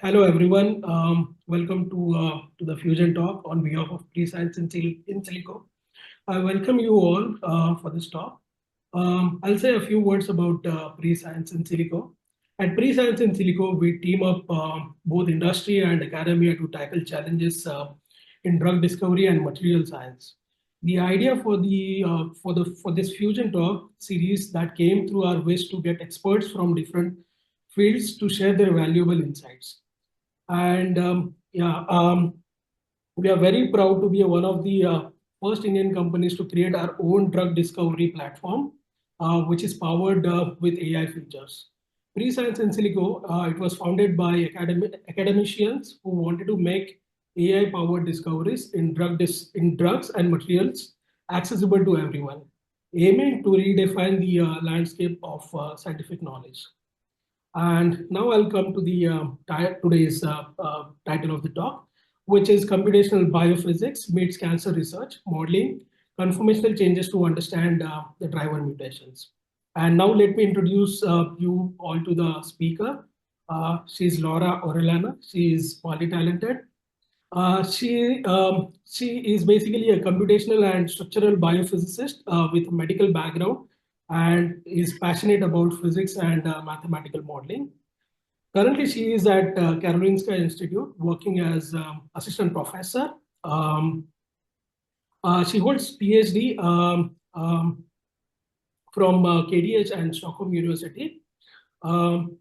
Hello, everyone. Welcome to the Fusion Talk on behalf of Pre-Science in Silico. I welcome you all for this talk. I'll say a few words about Pre-Science in Silico. At Pre-Science in Silico, we team up both industry and academia to tackle challenges in drug discovery and material science. The idea for this Fusion Talk series that came through our wish to get experts from different fields to share their valuable insights. And we are very proud to be one of the first Indian companies to create our own drug discovery platform, which is powered with AI features. Pre-Science in Silico, it was founded by academicians who wanted to make AI-powered discoveries in drugs and materials accessible to everyone, aiming to redefine the landscape of scientific knowledge. And now I'll come to the today's title of the talk, which is Computational Biophysics Meets Cancer Research, Modeling Conformational Changes to Understand the Driver Mutations. And now let me introduce you all to the speaker. She's Laura Orellana. She is multi-talented. She is basically a computational and structural biophysicist with a medical background and is passionate about physics and mathematical modeling. Currently, she is at Karolinska Institute working as assistant professor. She holds PhD from KDH and Stockholm University.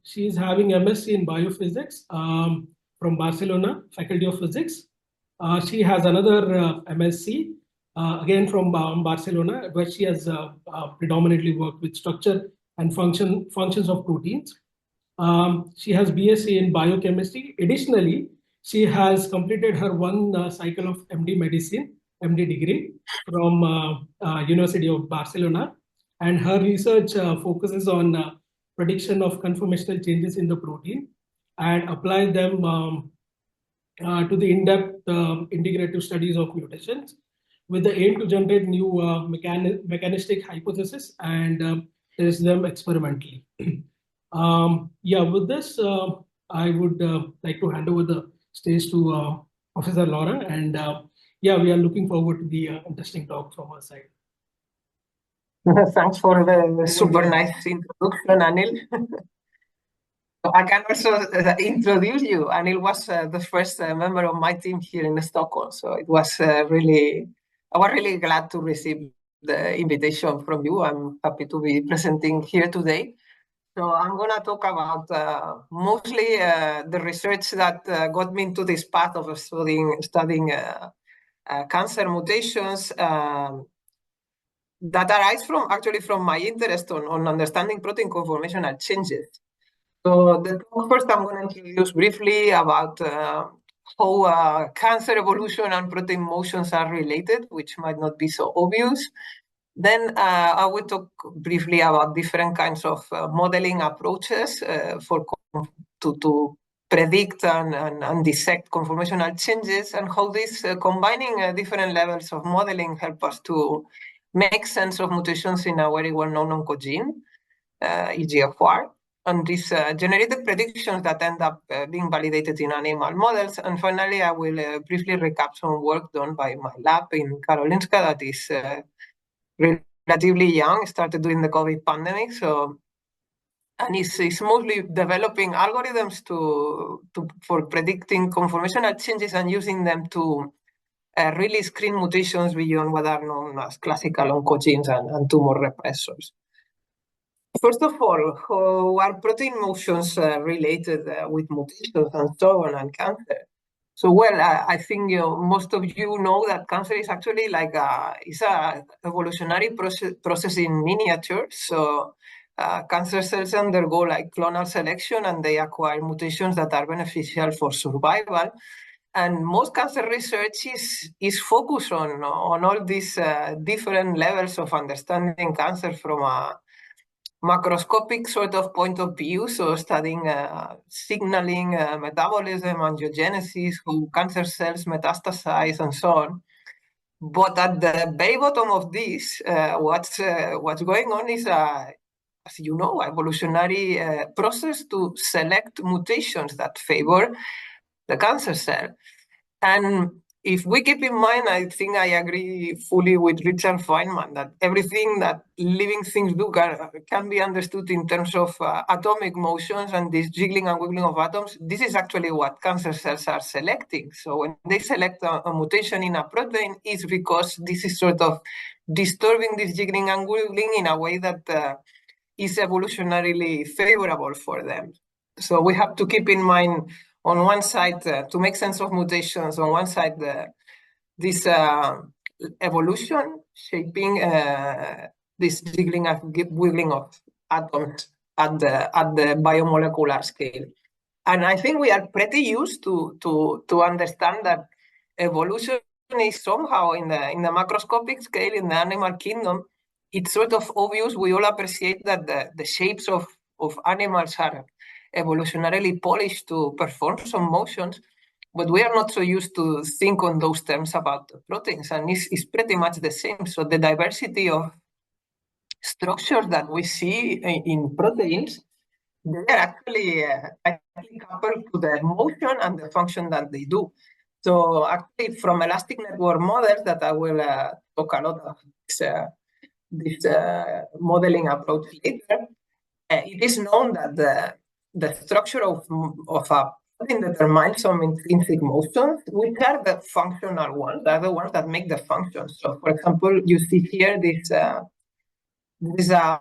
She is having MSc in biophysics from Barcelona, Faculty of Physics. She has another MSc, again from Barcelona, where she has predominantly worked with structure and functions of proteins. She has BSc in biochemistry. Additionally, she has completed her one cycle of MD medicine, MD degree from University of Barcelona. And her research focuses on prediction of conformational changes in the protein and apply them to the in-depth integrative studies of mutations with the aim to generate new mechanistic hypotheses and test them experimentally. With this, I would like to hand over the stage to Professor Laura, and we are looking forward to the interesting talk from our side. Thanks for the super nice introduction, Anil. I can also introduce you. Anil was the first member of my team here in Stockholm, so it was I was really glad to receive the invitation from you. I'm happy to be presenting here today. So I'm going to talk about mostly the research that got me into this path of studying cancer mutations that arise from my interest on understanding protein conformational changes. So first I'm going to introduce briefly about how cancer evolution and protein motions are related, which might not be so obvious. Then I will talk briefly about different kinds of modeling approaches to predict and dissect conformational changes, and how this combining different levels of modeling help us to make sense of mutations in a very well-known oncogene, EGFR. And these generated predictions that end up being validated in animal models. And finally, I will briefly recap some work done by my lab in Karolinska that is relatively young, started during the COVID pandemic. And it's mostly developing algorithms for predicting conformational changes and using them to really screen mutations beyond what are known as classical oncogenes and tumor repressors. First of all, how are protein motions related with mutations and so on and cancer? So, well, I think most of you know that cancer is actually it's a evolutionary process in miniature. So, cancer cells undergo like clonal selection and they acquire mutations that are beneficial for survival. And most cancer research is focused on all these different levels of understanding cancer from a macroscopic sort of point of view, so studying signaling, metabolism, angiogenesis, how cancer cells metastasize, and so on. But at the very bottom of this, what's going on is as you know, evolutionary process to select mutations that favor the cancer cell. And if we keep in mind, I think I agree fully with Richard Feynman that everything that living things do can be understood in terms of atomic motions and this jiggling and wiggling of atoms. This is actually what cancer cells are selecting. So when they select a mutation in a protein, it's because this is sort of disturbing this jiggling and wiggling in a way that is evolutionarily favorable for them. So we have to keep in mind, on one side, to make sense of mutations, on one side, this evolution shaping this jiggling and wiggling of atoms at the biomolecular scale. And I think we are pretty used to understand that evolution is somehow in the macroscopic scale, in the animal kingdom. It's sort of obvious. We all appreciate that the shapes of animals are evolutionarily polished to perform some motions, but we are not so used to think on those terms about the proteins, and it's pretty much the same. So the diversity of structures that we see in proteins, they are actually coupled to the motion and the function that they do. So actually, from elastic network models that I will talk a lot of this modeling approach later, it is known that the structure of a protein determines some intrinsic motions, which are the functional ones, are the ones that make the function. So, for example, you see here this is an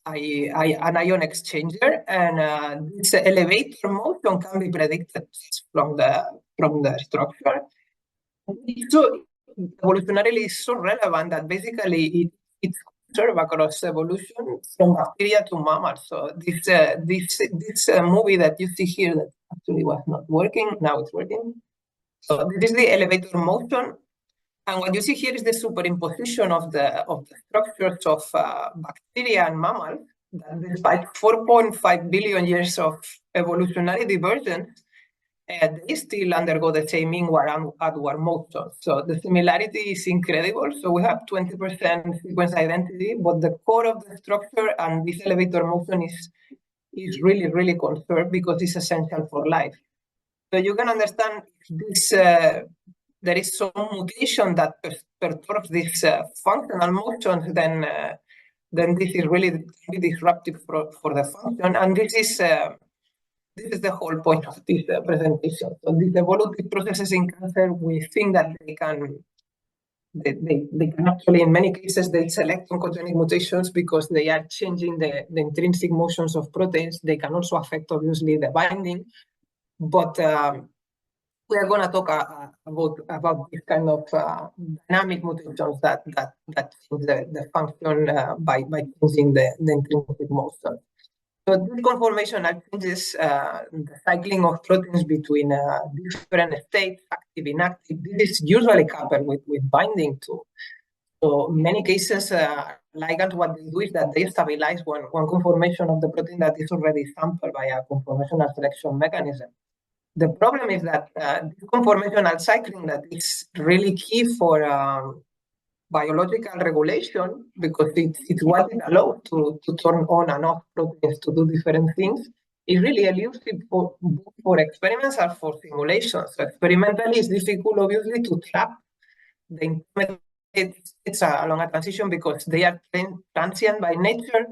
ion exchanger, and this elevator motion can be predicted from the structure. So evolutionarily, it's so relevant that basically it's served across evolution from bacteria to mammals. So this movie that you see here that actually was not working, now it's working. So this is the elevator motion. And what you see here is the superimposition of the structures of bacteria and mammals, that despite 4.5 billion years of evolutionary divergence, they still undergo the same inward and outward motion. So the similarity is incredible. So we have 20% sequence identity, but the core of the structure and this elevator motion is really, really conserved because it's essential for life. So you can understand this. There is some mutation that perturbs this functional motion, then this is really disruptive for the function. And this is the whole point of this presentation. So these evolutive processes in cancer, we think that they can actually, in many cases, they select oncogenic mutations because they are changing the intrinsic motions of proteins. They can also affect, obviously, the binding. But we are going to talk about this kind of dynamic mutations that change the function by changing the intrinsic motion. So this conformational changes the cycling of proteins between different states, active, inactive. This is usually coupled with binding to. So many cases, ligands, what they do is that they stabilize one conformation of the protein that is already sampled by a conformational selection mechanism. The problem is that this conformational cycling that is really key for biological regulation, because it's what it allows to turn on and off proteins to do different things, is really elusive for experiments and for simulations. So experimentally, it's difficult, obviously, to trap the intermediate states along a transition because they are transient by nature.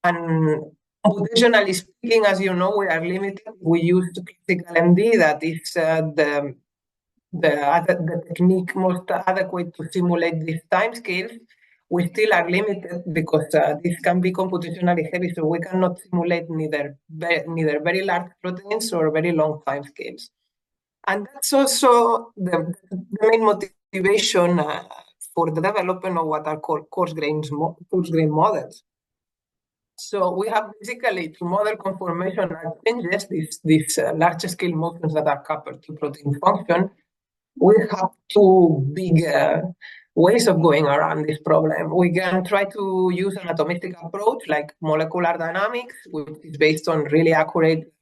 And computationally speaking, as you know, we are limited. We use classical MD, that is the technique most adequate to simulate these timescales. We still are limited because this can be computationally heavy, so we cannot simulate neither very large proteins or very long timescales. And that's also the main motivation for the development of what are called coarse-grained models. So we have basically to model conformational changes, these large-scale motions that are coupled to protein function. We have two big ways of going around this problem. We can try to use an atomistic approach like molecular dynamics, which is based on really accurate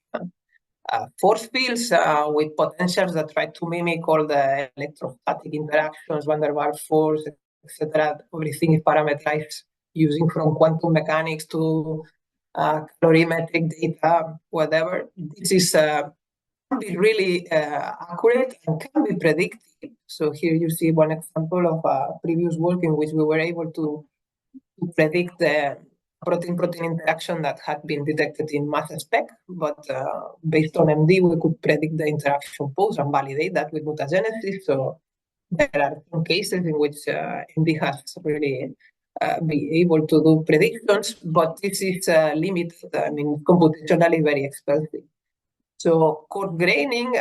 force fields with potentials that try to mimic all the electrostatic interactions, van der Waals force, etc. Everything is parameterized using from quantum mechanics to calorimetric data, whatever. This is can be really accurate and can be predictive. So here you see one example of a previous work in which we were able to predict the protein-protein interaction that had been detected in mass spec, but based on MD, we could predict the interaction pose and validate that with mutagenesis. So there are some cases in which MD has really be able to do predictions, but this is limited. I mean, computationally very expensive. So coarse graining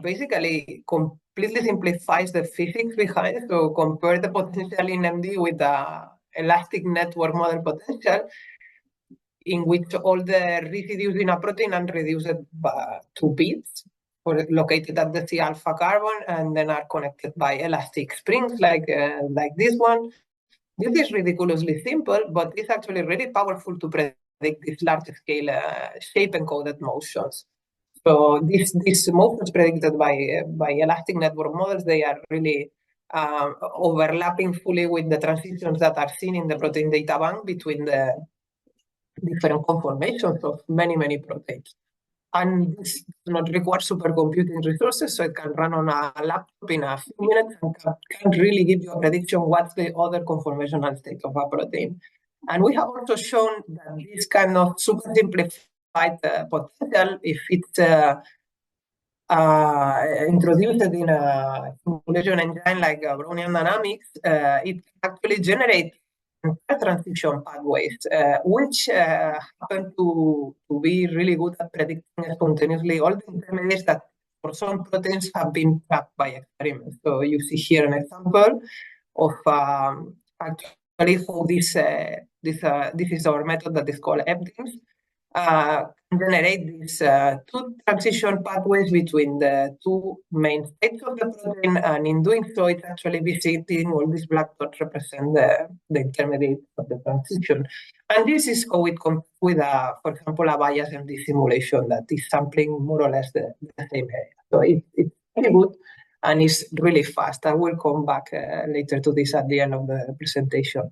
basically completely simplifies the physics behind it. So compare the potential in MD with the elastic network model potential, in which all the residues in a protein are reduced to bits or located at the C alpha carbon and then are connected by elastic springs like this one. This is ridiculously simple, but it's actually really powerful to predict these large-scale shape-encoded motions. So these motions predicted by elastic network models, they are really overlapping fully with the transitions that are seen in the protein data bank between the different conformations of many proteins. And this does not require supercomputing resources, so it can run on a laptop in a few minutes and can really give you a prediction what's the other conformational state of a protein. And we have also shown that this kind of super simplified potential, if it's introduced in a simulation engine like Brownian dynamics, it actually generates transition pathways, which happen to be really good at predicting spontaneously all the intermediates that for some proteins have been trapped by experiments. So you see here an example of actually how this is our method that is called EBDIMS, generate these two transition pathways between the two main states of the protein, and in doing so, it's actually visiting all these black dots represent the intermediate of the transition. And this is how it comes with, for example, a bias MD simulation that is sampling more or less the same area. So it's really good and it's really fast. I will come back later to this at the end of the presentation.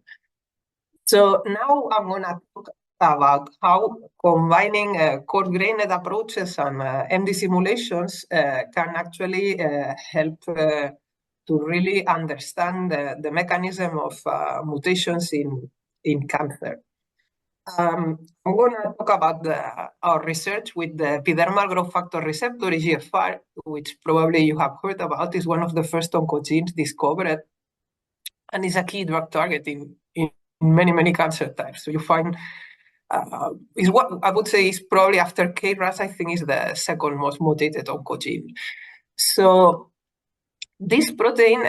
So now I'm going to talk about how combining coarse-grained approaches and MD simulations can actually help to really understand the mechanism of mutations in cancer. I'm going to talk about our research with the epidermal growth factor receptor, EGFR, which probably you have heard about. Is one of the first oncogenes discovered and is a key drug target in many cancer types. So you find is what I would say is probably after KRAS, I think is the second most mutated oncogene. So this protein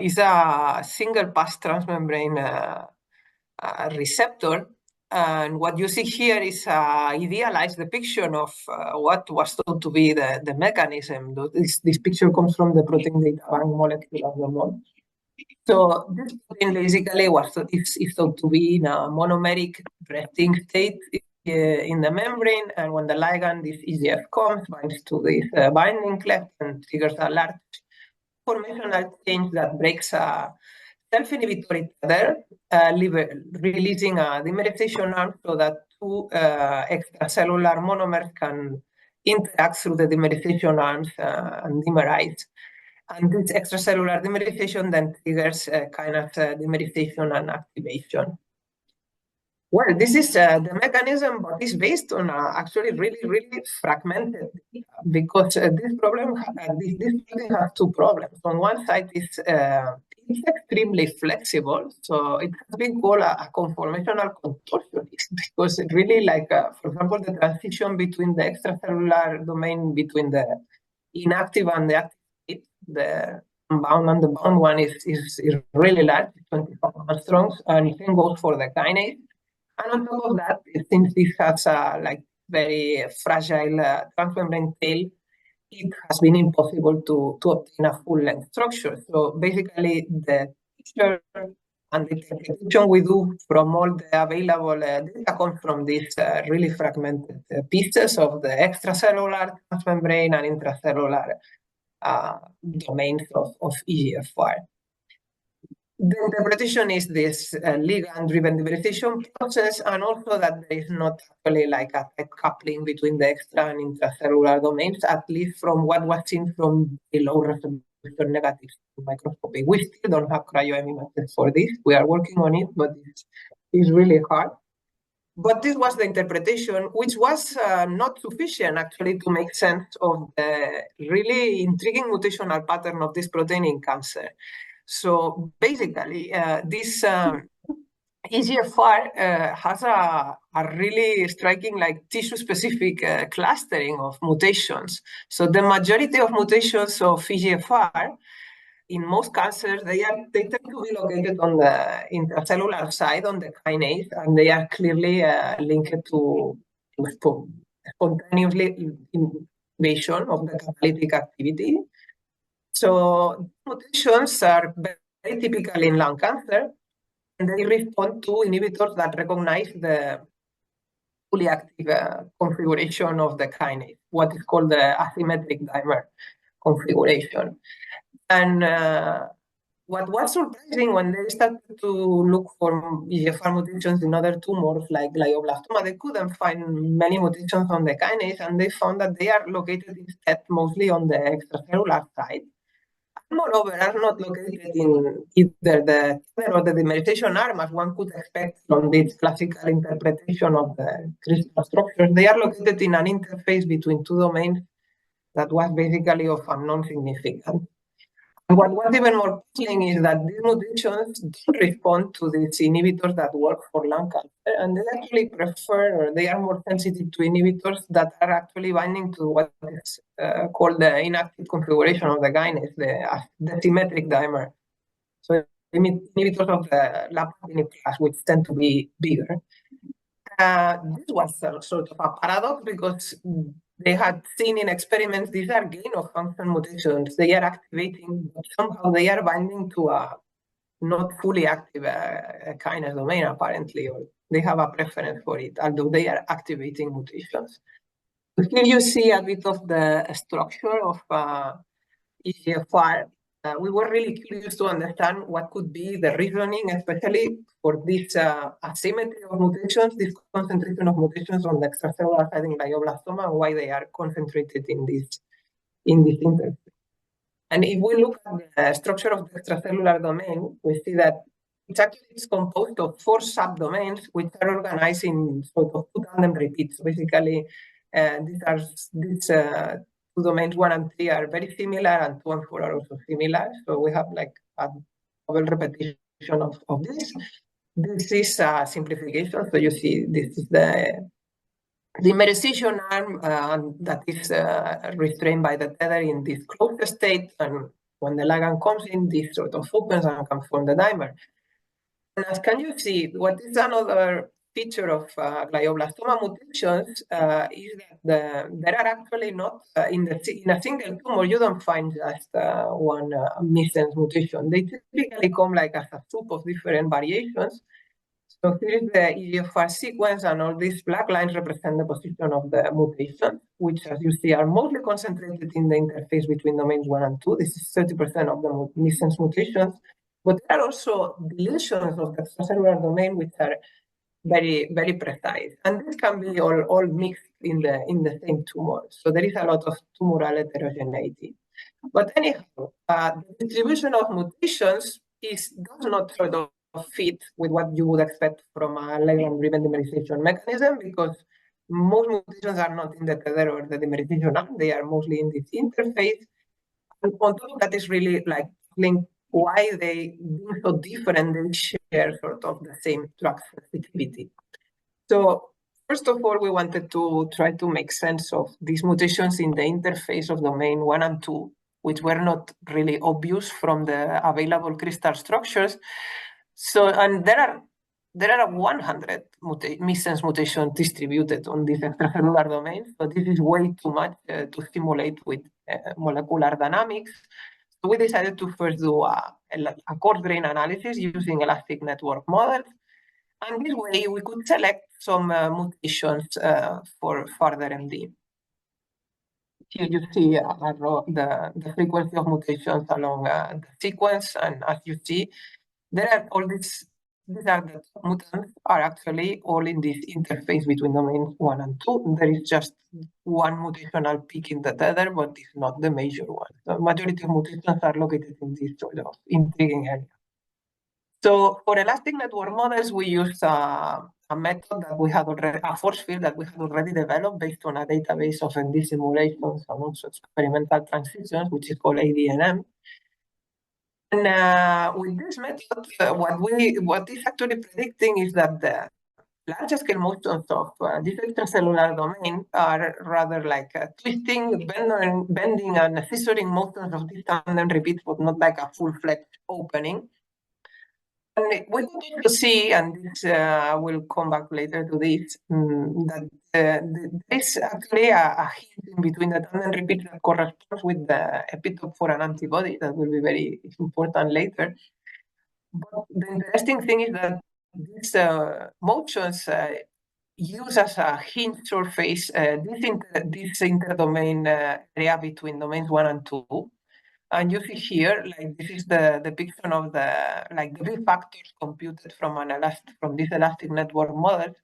is a single pass transmembrane receptor. And what you see here is an idealized depiction of what was thought to be the mechanism. This picture comes from the protein data bank molecule of the model. So this protein basically is thought to be in a monomeric resting state in the membrane, and when the ligand, this EGF, comes, binds to this binding cleft and triggers a large formational change that breaks a self-inhibitory tether, releasing a dimerization arm so that two extracellular monomers can interact through the dimerization arms and dimerize. And this extracellular dimerization then triggers kind of dimerization and activation. Well, this is the mechanism, but it's based on actually really fragmented data, because this problem has two problems. On one side, it's extremely flexible, so it has been called a conformational contortionist, because it really, like, for example, the transition between the extracellular domain between the inactive and the active, the bound and the bound one is really large, 25 angstroms, and it same goes for the kinase. And on top of that, since this has a very fragile transmembrane tail, it has been impossible to obtain a full-length structure. So basically, the picture and the interpretation we do from all the available data comes from these really fragmented pieces of the extracellular transmembrane and intracellular domains of EGFR. The interpretation is this ligand-driven dimerization process, and also that there is not actually like a tight coupling between the extra and intracellular domains, at least from what was seen from the low resolution negative microscopy. We still don't have cryo-EM images for this. We are working on it, but it's really hard. But this was the interpretation, which was not sufficient actually to make sense of the really intriguing mutational pattern of this protein in cancer. So basically, this EGFR has a really striking like tissue-specific clustering of mutations. So the majority of mutations of EGFR in most cancers, they tend to be located on the intracellular side, on the kinase, and they are clearly linked to spontaneous invasion of the catalytic activity. So mutations are very typical in lung cancer, and they respond to inhibitors that recognize the fully active configuration of the kinase, what is called the asymmetric dimer configuration. And what was surprising when they started to look for EGFR mutations in other tumors like glioblastoma, they couldn't find many mutations on the kinase, and they found that they are located instead mostly on the extracellular side. Moreover, are not located in either the tether or the dimerization arm, as one could expect from this classical interpretation of the crystal structure. They are located in an interface between two domains that was basically of unknown significance. And what was even more puzzling is that these mutations don't respond to these inhibitors that work for lung cancer, and they actually prefer, or they are more sensitive to inhibitors that are actually binding to what is called the inactive configuration of the kinase, the symmetric dimer. So inhibitors of the lapartinib class, which tend to be bigger. This was sort of a paradox because they had seen in experiments these are gain of function mutations. They are activating, but somehow they are binding to a not fully active kinase domain, apparently, or they have a preference for it, although they are activating mutations. So here you see a bit of the structure of EGFR. We were really curious to understand what could be the reasoning, especially for this asymmetry of mutations, this concentration of mutations on the extracellular side in glioblastoma, and why they are concentrated in this interface. And if we look at the structure of the extracellular domain, we see that it's actually composed of 4 subdomains, which are organized in sort of 2 tandem repeats. Basically, these two domains 1 and 3 are very similar, and 2 and 4 are also similar. So we have like a double repetition of this. This is a simplification. So you see, this is the dimerization arm that is restrained by the tether in this closed state, and when the ligand comes in, this sort of opens and can form the dimer. And as can you see, what is another feature of glioblastoma mutations is that there are actually not, in a single tumor, you don't find just one missense mutation. They typically come like as a soup of different variations. So here is the EGFR sequence, and all these black lines represent the position of the mutation, which, as you see, are mostly concentrated in the interface between domains 1 and 2. This is 30% of the missense mutations. But there are also deletions of the extracellular domain, which are very, very precise. And this can be all mixed in the same tumor. So there is a lot of tumoral heterogeneity. But anyhow, the distribution of mutations does not sort of fit with what you would expect from a ligand-driven dimerization mechanism, because most mutations are not in the tether or the dimerization arm. They are mostly in this interface. And on top of that is really like linked why they being so different, they share sort of the same drug sensitivity. So first of all, we wanted to try to make sense of these mutations in the interface of domain 1 and 2, which were not really obvious from the available crystal structures. So, and there are 100 missense mutations distributed on this extracellular domain. So this is way too much to simulate with molecular dynamics. So we decided to first do a coarse grain analysis using elastic network models. And this way we could select some mutations for further MD. Here you see the frequency of mutations along the sequence. And as you see, there are all these are the mutants are actually all in this interface between domains 1 and 2. There is just one mutational peak in the tether, but it's not the major one. The majority of mutations are located in this sort of intriguing area. So for elastic network models, we use a method that we had already, a force field that we had already developed based on a database of ND simulations and also experimental transitions, which is called ADNM. And with this method, what is actually predicting is that the large scale motions of this extracellular domain are rather like twisting, bending, and scissoring motions of this tandem repeats, but not like a full-fledged opening. And we need to see, and this will come back later to this, that there is actually a hint in between the tandem repeat that corresponds with the epitope for an antibody that will be very important later. But the interesting thing is that these motions use as a hinge surface this interdomain area between domains 1 and 2. And you see here, like this is the depiction of the big factors computed from this elastic network model,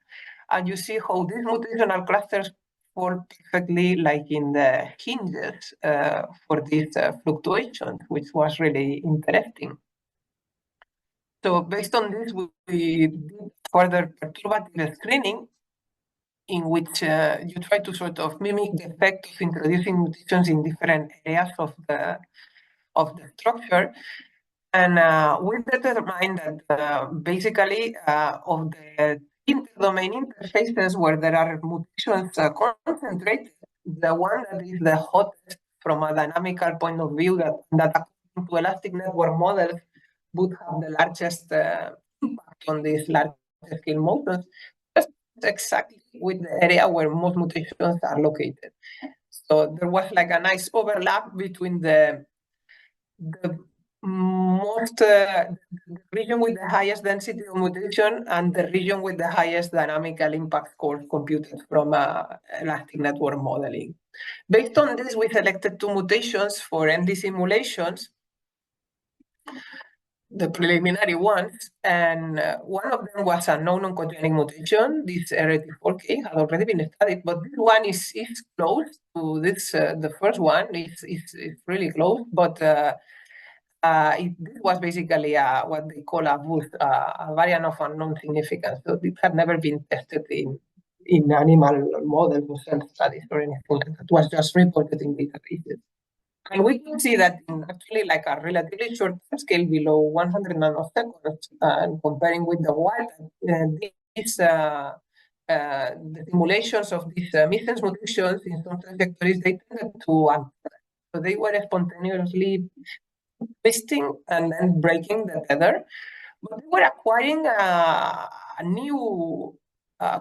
and you see how these mutational clusters fall perfectly like in the hinges for these fluctuations, which was really interesting. So based on this, we did further perturbative screening, in which you try to sort of mimic the effect of introducing mutations in different areas of the structure. And we determined that basically of the interdomain interfaces where there are mutations concentrated, the one that is the hottest from a dynamical point of view that according to elastic network models would have the largest impact on these large scale motions, that's exactly with the area where most mutations are located. So there was like a nice overlap between the region with the highest density of mutation and the region with the highest dynamical impact scores computed from elastic network modeling. Based on this, we selected 2 mutations for ND simulations, the preliminary ones, and one of them was a known oncogenic mutation. This RT4K had already been studied, but this one is close to this. The first one is really close, but this was basically what they call a boost, a variant of unknown significance. So it had never been tested in animal models or cell studies or anything. It was just reported in databases. And we can see that in actually like a relatively short time scale below 100 nanoseconds, and comparing with the wild, the simulations of these missense mutations in some trajectories, they tended to so they were spontaneously twisting and then breaking the tether, but they were acquiring a new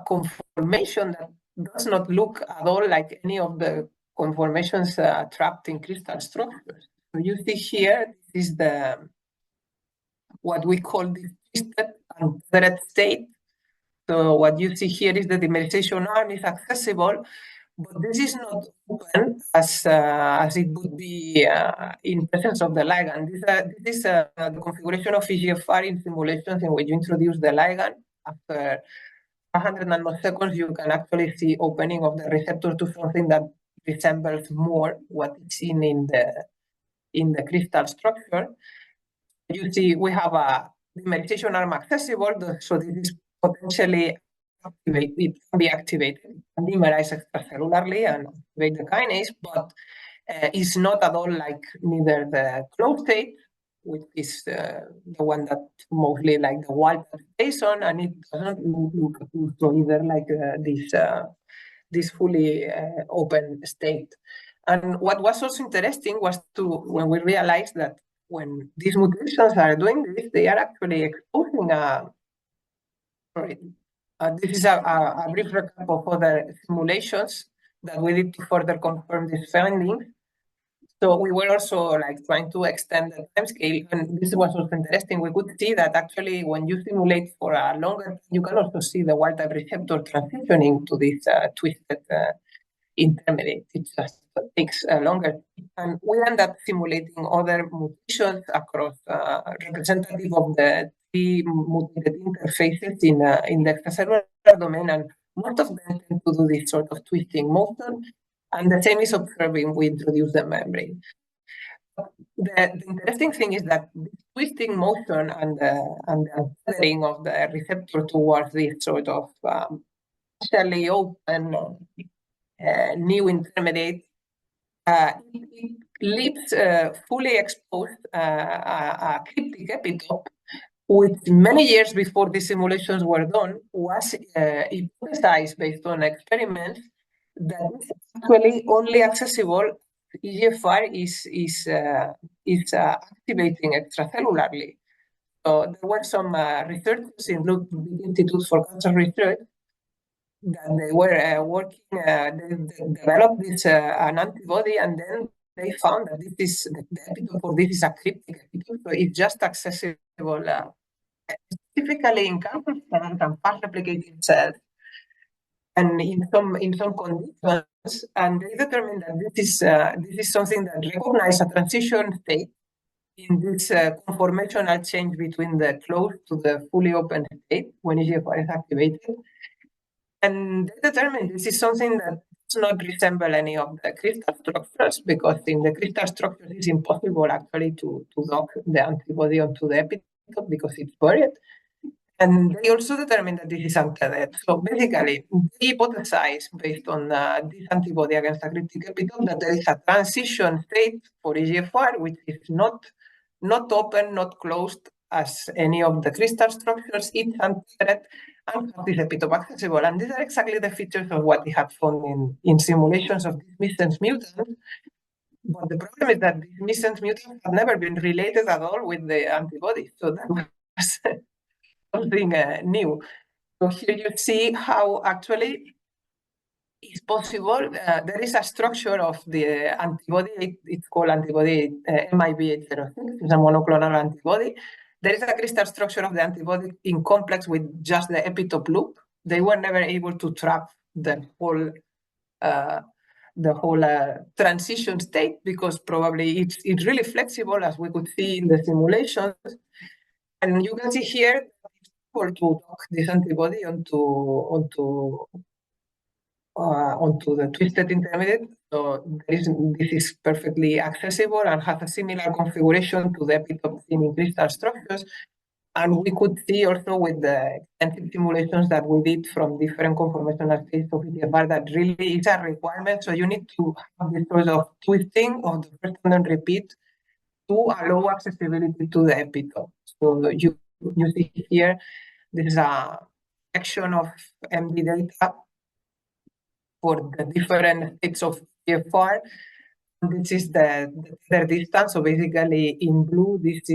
conformation that does not look at all like any of the conformations trapped in crystal structures. So you see here, this is what we call the twisted and tethered state. So what you see here is the dimerization arm is accessible, but this is not open as it would be in presence of the ligand. This is the configuration of EGFR in simulations in which you introduce the ligand. After 100 nanoseconds, you can actually see opening of the receptor to something that resembles more what is seen in the crystal structure. You see, we have a dimerization arm accessible, so this is potentially activated. It can be activated and dimerize extracellularly and activate the kinase, but it's not at all like neither the closed state, which is the one that mostly like the wild stays on, and it doesn't look also either like this fully open state. And what was also interesting was when we realized that when these mutations are doing this, they are actually exposing this is a brief recap of other simulations that we did to further confirm this finding. So we were also like trying to extend the time scale, and this was also interesting. We could see that actually when you simulate for a longer, you can also see the wild type receptor transitioning to this twisted intermediate. It's just takes longer. And we end up simulating other mutations across representative of the three mutated interfaces in the extracellular domain, and most of them tend to do this sort of twisting motion, and the same is observed when we introduce the membrane. The interesting thing is that this twisting motion and the tethering of the receptor towards this sort of partially open new intermediate, it leaves fully exposed a cryptic epitope, which many years before these simulations were done was hypothesized based on experiments that is actually only accessible EGFR is activating extracellularly. So there were some researchers in the Institute for Cancer Research that they were working, they developed this an antibody, and then they found that this is the epitope for this is a cryptic epitope, so it's just accessible specifically in cancer cells and fast replicating cells, and in some conditions, and they determined that this is something that recognizes a transition state in this conformational change between the closed to the fully open state when EGFR is activated. And they determined this is something that does not resemble any of the crystal structures, because in the crystal structures it's impossible actually to dock the antibody onto the epitope because it's buried. And they also determined that this is anti-death. So basically, they hypothesized based on this antibody against a cryptic epitope that there is a transition state for EGFR, which is not open, not closed as any of the crystal structures. It's anti-death and this epitope accessible. And these are exactly the features of what we had found in simulations of these missense mutants. But the problem is that these missense mutants have never been related at all with the antibody. So that was something new. So here you see how actually it's possible. There is a structure of the antibody. It's called antibody MIB806. It's a monoclonal antibody. There is a crystal structure of the antibody in complex with just the epitope loop. They were never able to trap the whole transition state, because probably it's really flexible, as we could see in the simulations. And you can see here to dock this antibody onto the twisted intermediate. So this is perfectly accessible and has a similar configuration to the epitope seen in crystal structures. And we could see also with the extensive simulations that we did from different conformational states of EGFR that really is a requirement. So you need to have this sort of twisting of the first and then repeat to allow accessibility to the epitope. So you see here, this is a section of MD data for the different states of EGFR. This is the distance. So basically in blue, this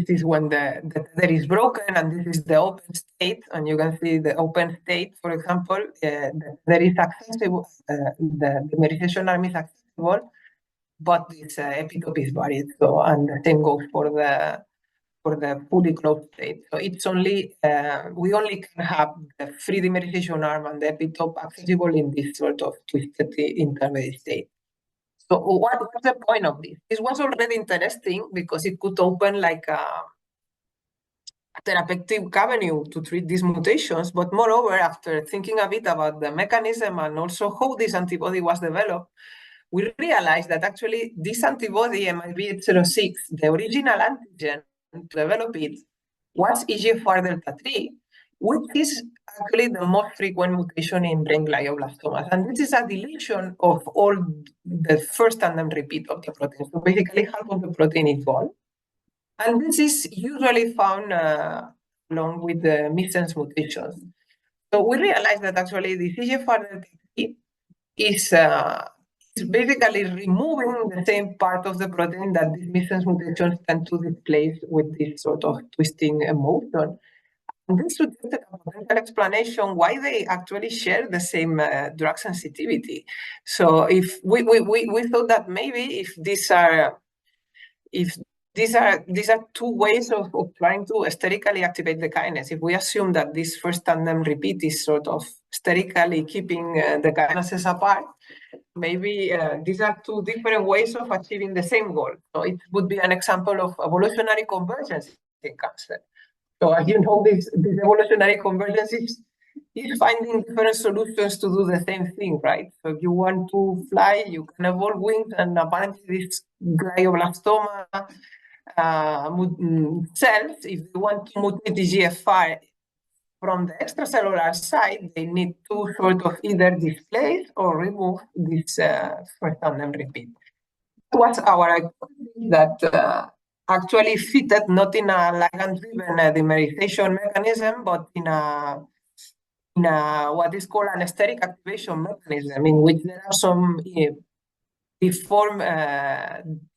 is when the tether is broken, and this is the open state. And you can see the open state, for example, there is accessible, the merization arm is accessible, but this epitope is buried. So, and the same goes for the fully closed state. So it's only, we only can have the free dimerization arm and the epitope accessible in this sort of twisted intermediate state. So what's the point of this? This was already interesting because it could open like a therapeutic avenue to treat these mutations. But moreover, after thinking a bit about the mechanism and also how this antibody was developed, we realized that actually this antibody, MIB806, the original antigen to develop it was EGFR delta 3, which is actually the most frequent mutation in brain glioblastomas. And this is a deletion of all the first and then repeat of the protein. So basically half of the protein is gone. And this is usually found along with the missense mutations. So we realized that actually the EGFR delta 3 is basically removing the same part of the protein that these missense mutations tend to displace with this sort of twisting motion. And this suggests a potential explanation why they actually share the same drug sensitivity. So if we thought that maybe if these these are two ways of trying to sterically activate the kinase. If we assume that this first tandem repeat is sort of sterically keeping the kinases apart, maybe these are two different ways of achieving the same goal. So it would be an example of evolutionary convergence in cancer. So as you know, this evolutionary convergence is finding different solutions to do the same thing, right? So if you want to fly, you can evolve wings, and apparently this glioblastoma cells, if they want to mutate the GFR from the extracellular side, they need to sort of either displace or remove this first tandem repeat. It was our hypothesis that actually fitted not in a ligand-driven dimerization mechanism, but in a what is called an steric activation mechanism, in which there are some deformed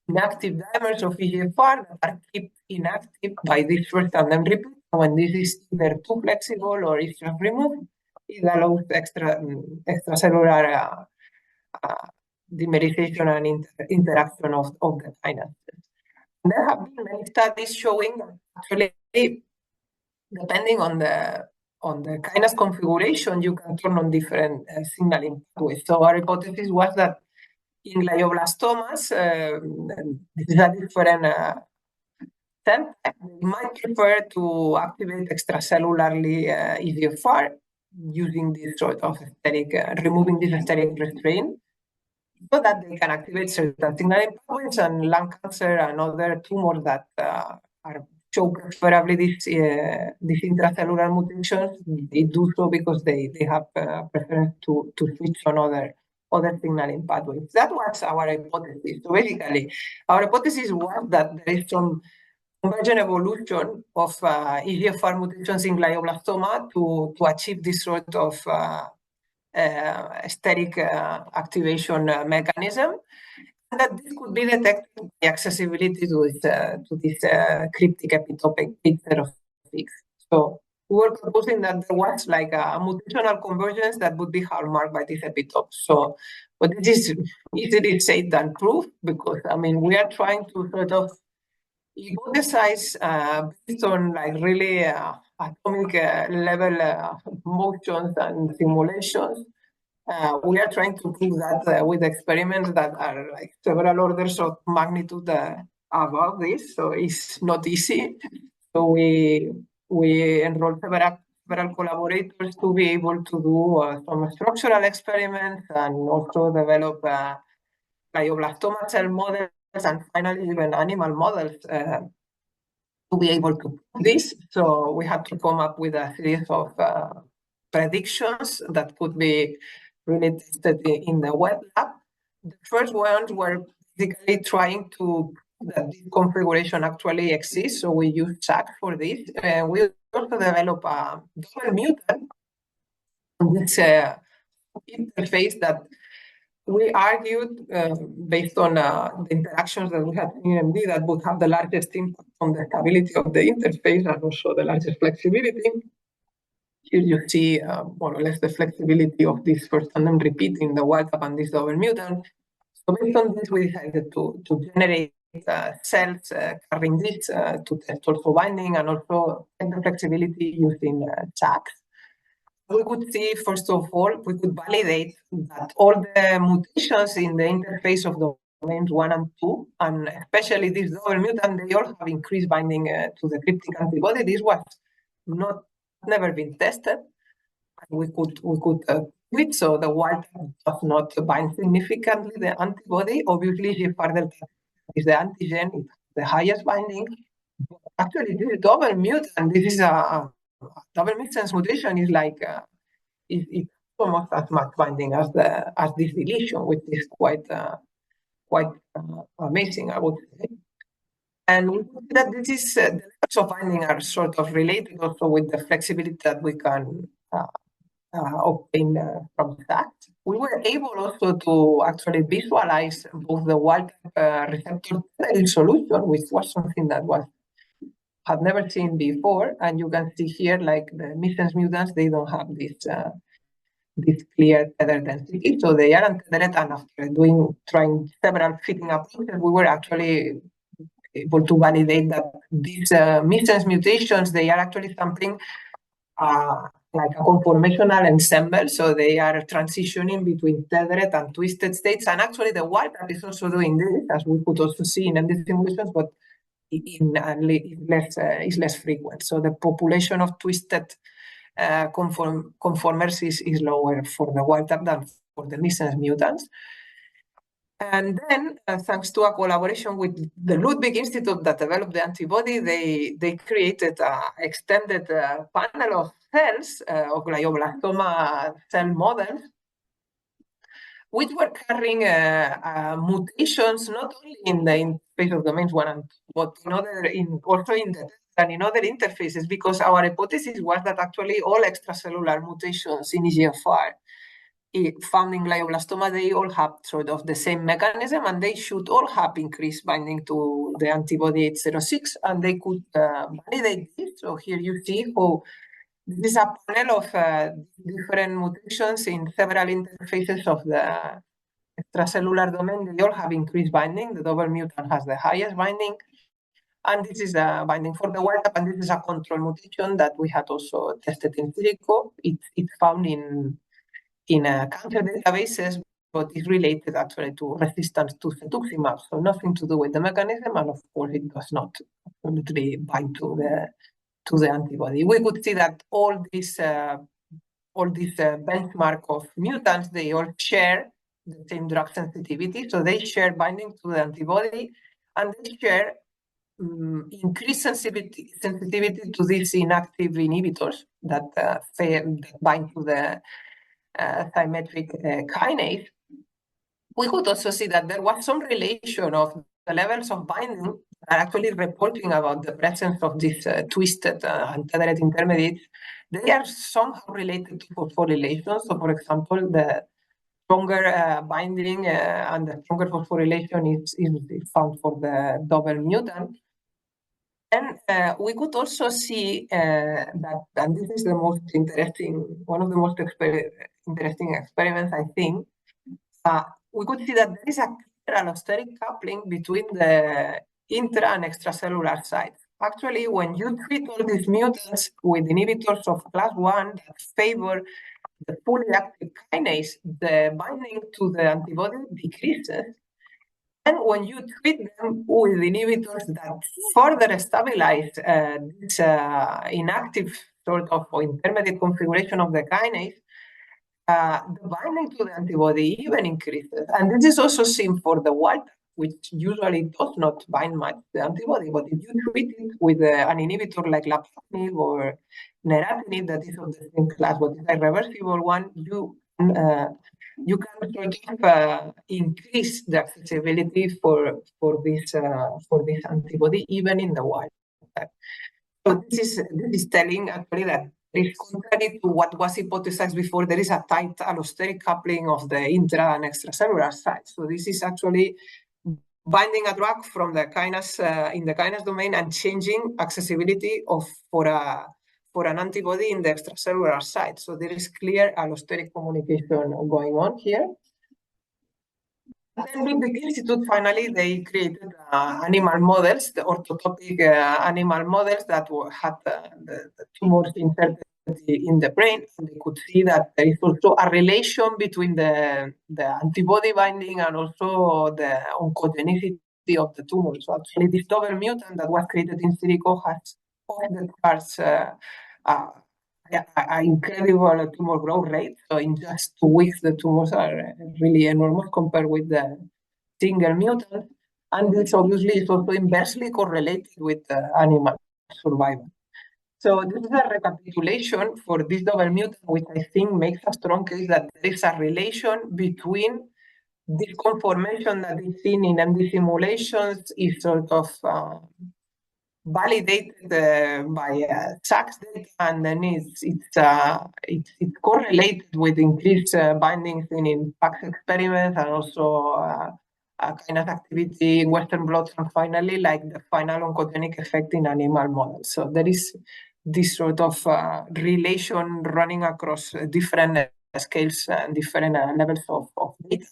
inactive dimers of EGFR that are kept inactive by this first tandem repeat. When this is either too flexible or is just removed, it allows extracellular dimerization and interaction of the kinases. There have been many studies showing that actually, depending on the kinase configuration, you can turn on different signaling pathways. So our hypothesis was that in glioblastomas, this is a different cell type. We might prefer to activate extracellularly EGFR using this sort of steric, removing this steric restraint, so that they can activate certain signaling pathways, and lung cancer and other tumors that show preferably these intracellular mutations. They do so because they have preference to switch on other signaling pathways. That was our hypothesis. So basically, our hypothesis was that there is some convergent evolution of EGFR mutations in glioblastoma to achieve this sort of steric activation mechanism, and that this could be detected by accessibility to this cryptic epitopic picture of Higgs. So we were proposing that there was like a mutational convergence that would be hallmarked by this epitope. So, but this is easily said than proved, because I mean we are trying to sort of hypothesize based on like really atomic level motions and simulations. We are trying to prove that with experiments that are like several orders of magnitude above this, so it's not easy. So we enrolled several collaborators to be able to do some structural experiments and also develop glioblastoma cell models, and finally even animal models to be able to do this. So we had to come up with a series of predictions that could be really tested in the wet lab. The first ones were basically trying to that this configuration actually exists. So we use SAC for this. We also develop a double mutant on this interface that we argued, based on the interactions that we had in EMD, that would have the largest impact on the stability of the interface and also the largest flexibility. Here you see more or less the flexibility of this first tandem repeat in the wild type and this double mutant. So based on this, we decided to generate cells carrying this to test also binding and also the flexibility using JAKs. We could see, first of all, we could validate that all the mutations in the interface of domains 1 and 2, and especially this double mutant, they all have increased binding to the cryptic antibody. This was never been tested. We could quit, so the wild does not bind significantly the antibody. Obviously, GFR delta is the antigen, it's the highest binding. Actually, this is double mutant. This is a double missense mutation is like it's almost as much binding as this deletion, which is quite amazing, I would say. And we see that this is the levels of binding are sort of related also with the flexibility that we can obtain from that. We were able also to actually visualize both the wild receptor solution, which was something that had never seen before. And you can see here, like the missense mutants, they don't have this clear tether density, so they are untethered. And after trying several fitting approaches, we were actually able to validate that these missense mutations, they are actually something like a conformational ensemble, so they are transitioning between tethered and twisted states, and actually the wild type is also doing this, as we could also see in MD simulations, but is less frequent. So the population of twisted conformers is lower for the wild type than for the missense mutants. And then, thanks to a collaboration with the Ludwig Institute that developed the antibody, they created an extended panel of cells, of glioblastoma cell models, which were carrying mutations not only in the interface of domains 1 and 2, but also in the and in other interfaces, because our hypothesis was that actually all extracellular mutations in EGFR found in glioblastoma, they all have sort of the same mechanism, and they should all have increased binding to the antibody 806, and they could validate this. So here you see how this is a panel of different mutations in several interfaces of the extracellular domain. They all have increased binding. The double mutant has the highest binding, and this is a binding for the wild type, and this is a control mutation that we had also tested in silico. It's found in cancer databases, but is related actually to resistance to cetuximab, so nothing to do with the mechanism, and of course it does not absolutely bind to the antibody. We could see that all this benchmark of mutants, they all share the same drug sensitivity, so they share binding to the antibody, and they share increased sensitivity to these inactive inhibitors that bind to the symmetric kinase. We could also see that there was some relation of the levels of binding that are actually reporting about the presence of these twisted and tethered intermediates. They are somehow related to phosphorylation. So, for example, the stronger binding and the stronger phosphorylation is found for the double mutant. And we could also see that, and this is the most interesting, one of the most interesting experiments, I think, we could see that there is a clear allosteric coupling between the intra and extracellular sites. Actually, when you treat all these mutants with inhibitors of class 1 that favor the fully active kinase, the binding to the antibody decreases. And when you treat them with inhibitors that further stabilize this inactive sort of intermediate configuration of the kinase, the binding to the antibody even increases. And this is also seen for the wild, which usually does not bind much to the antibody. But if you treat it with an inhibitor like lapatinib or neratinib, that is of the same class, but is a reversible one, you can sort of increase the accessibility for this antibody even in the wild. So this is telling actually that it's contrary to what was hypothesized before. There is a tight allosteric coupling of the intra and extracellular sites. So this is actually binding a drug from the kinase in the kinase domain and changing accessibility for an antibody in the extracellular site. So there is clear allosteric communication going on here. And then with the Institute, finally, they created animal models, the orthotopic animal models that had the tumors inserted in the brain. And they could see that there is also a relation between the antibody binding and also the oncogenicity of the tumor. So actually, this double mutant that was created in silico has all the parts an incredible tumor growth rate. So in just 2 weeks, the tumors are really enormous compared with the single mutant. And this obviously is also inversely correlated with animal survival. So this is a recapitulation for this double mutant, which I think makes a strong case that there is a relation between this conformation that is seen in MD simulations is sort of validated by SACS data, and then it's correlated with increased bindings in PAX experiments and also kind of activity in Western blots, and finally, like the final oncogenic effect in animal models. So there is this sort of relation running across different scales and different levels of data.